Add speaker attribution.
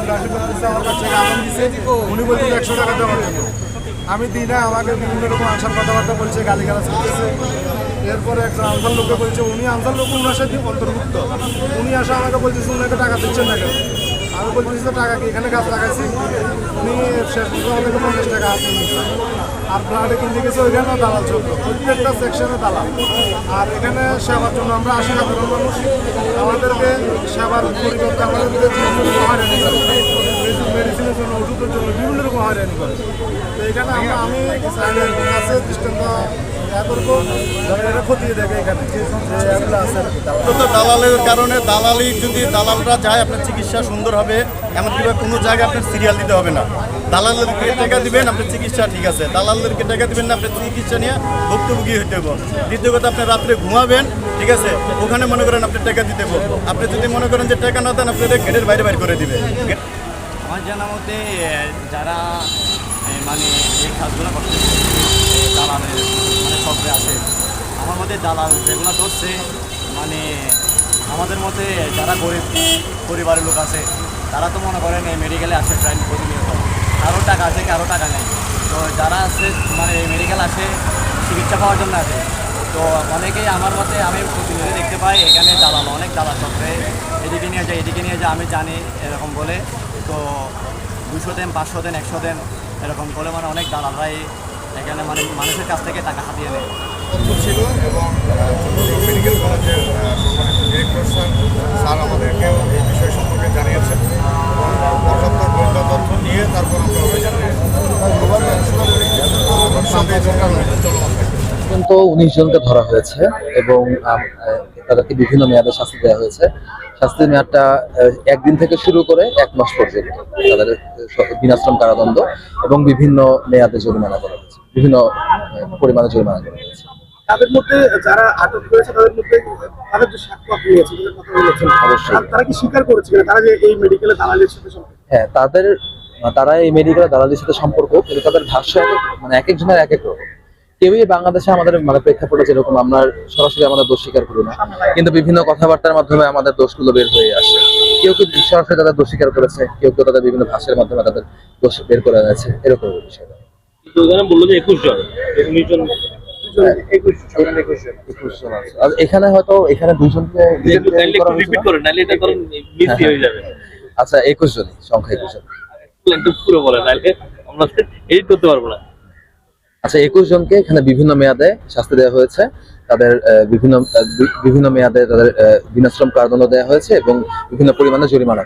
Speaker 1: আমার কাছে আবেদন দিছে, উনি বলছে 100 টাকা দেওয়ার জন্য। আমি দিই না, আমাকে বিভিন্ন রকম আনসার কথাবার্তা বলছে, গালিগালাজ করতেছে। এরপরে একজন আনসার লোককে বলছে, উনি আনসার লোক উনার সাথে অন্তর্ভুক্ত, উনি আসে আমাকে বলতেছে উনাকে টাকা দিচ্ছেন না কেন। আমি বলতেছি তো টাকা কি এখানে গাছ লাগাইছি। উনি শেষ পর্যন্ত আমাদেরকে 50 টাকা হাত নিচ্ছে। আর ব্লাডে কিনতে গেছে ওইখানেও দালাল চলত, প্রত্যেকটা সেকশনে দালাল। আর এখানে সেবার জন্য আমরা আসি সাধারণ মানুষ, আমাদেরকে সেবার পরিবর্তে আমাদেরকে হয়রানি করে, মেডিসিনের জন্য, ওষুধের জন্য বিভিন্ন রকম হয়রানি করে। তো এখানে আমি কাছে দৃষ্টান্ত করবো, এটা খতিয়ে দেখে এখানে এগুলো আছে।
Speaker 2: দালালের কারণে দালালি যদি দালালরা যায় আপনার চিকিৎসা সুন্দর হবে, এমনকিভাবে কোনো জায়গায় আপনার সিরিয়াল দিতে হবে না। দালালদেরকে টাকা দিবেন আপনার চিকিৎসা ঠিক আছে, দালালদেরকে টাকা দিবেন না আপনার চিকিৎসা নিয়ে ভুক্তভোগী হইতে হবে। দ্বিতীয় কথা আপনি রাত্রে ঘুমাবেন, ঠিক আছে, ওখানে মনে করেন আপনি টাকা দিতে হবে। আপনি যদি মনে করেন যে টাকা না দেন আপনাদের গেটের বাইরে বাইরে করে দিবে।
Speaker 3: আমার জানা মতে যারা মানে এই কাজগুলো করতেছে দালালের মানে সবরে আছে, আমার মতে দালাল যেগুলো করছে মানে আমাদের মতে যারা গরিব পরিবারের লোক আছে তারা তো মনে করেন এই মেডিকেলে আসে প্রায় প্রতিনিয়ত, কারো টাকা আছে কারো টাকা নেই। তো যারা আছে মানে এই মেডিকেল আসে চিকিৎসা পাওয়ার জন্য আছে, তো অনেকেই আমার মতে আমি প্রতিনিয়ত দেখতে পাই এখানে দালাল, অনেক দালাল চক্রে এদিকে নিয়ে যায় এদিকে নিয়ে যায়, আমি জানি এরকম বলে। তো 200 দেন 500 দেন 100 দেন এরকম বলে মানে অনেক দালালরাই এখানে মানে মানুষের কাছ থেকে টাকা হাতিয়ে নেয়।
Speaker 2: ছিল এবং মেডিকেল কলেজের সম্মানিত ডিরেক্টর স্যার আমাদেরকেও এই বিষয় সম্পর্কে জানিয়েছেন এবং পর্যাপ্ত গোয়েন্দা তথ্য নিয়ে তারপর আমরা অভিযানে
Speaker 4: পর্যন্ত 19 জনকে ধরা হয়েছে এবং তাদেরকে বিভিন্ন মেয়াদে শাস্তি দেওয়া হয়েছে। শাস্তির মেয়াদটা 1 দিন থেকে শুরু করে 1 মাস পর্যন্ত তাদের বিনাশ্রম কারাদণ্ড এবং বিভিন্ন মেয়াদে জরিমানা করা হয়েছে, বিভিন্ন পরিমাণে জরিমানা করা হয়েছে।
Speaker 1: তাদের মধ্যে যারা আটক হয়েছে তাদের মধ্যে তাদের যে সাক্ষ্য দিয়েছে কথা বলেছেন,
Speaker 4: অবশ্যই
Speaker 1: তারা কি স্বীকার করেছে তারা যে এই মেডিকেলে দালালের সাথে সম্পর্ক?
Speaker 4: হ্যাঁ, তারা এই মেডিকেল দালালির সাথে সম্পর্ক, কিন্তু তাদের ভাষ্য মানে এক একজনের এক এক রকম। কেউই বাংলাদেশে আমাদের মানে প্রেক্ষাপটে যেরকম আমরা সরাসরি আমাদের দোষ স্বীকার করি না, কিন্তু বিভিন্ন কথাবার্তার মাধ্যমে আমাদের দোষগুলো বের হয়ে আসে। কেউ কেউ সরাসরি তাদের দোষ স্বীকার করেছে, কেউ কেউ তাদের বিভিন্ন ভাষার মাধ্যমে তাদের দোষ বের করে এনেছে, এরকম বিষয়টা।
Speaker 5: বললো যে 21 জন 19 জন
Speaker 4: এখানে হয়তো এখানে 2 জনকে
Speaker 5: রিপিট করেন নালে এটা কারণ মিস হয়ে যাবে।
Speaker 4: আচ্ছা, 21 জনই সংখ্যা 21 জন।
Speaker 5: একটু পুরো বলেন নালে আমরা এডিট করতে পারবো না।
Speaker 4: আচ্ছা, 21 জনকে এখানে বিভিন্ন মেয়াদে শাস্তি দেওয়া হয়েছে, তাদের বিভিন্ন মেয়াদে তাদের বিনাশ্রম কারাদণ্ড দেওয়া হয়েছে এবং বিভিন্ন পরিমাণে জরিমানা।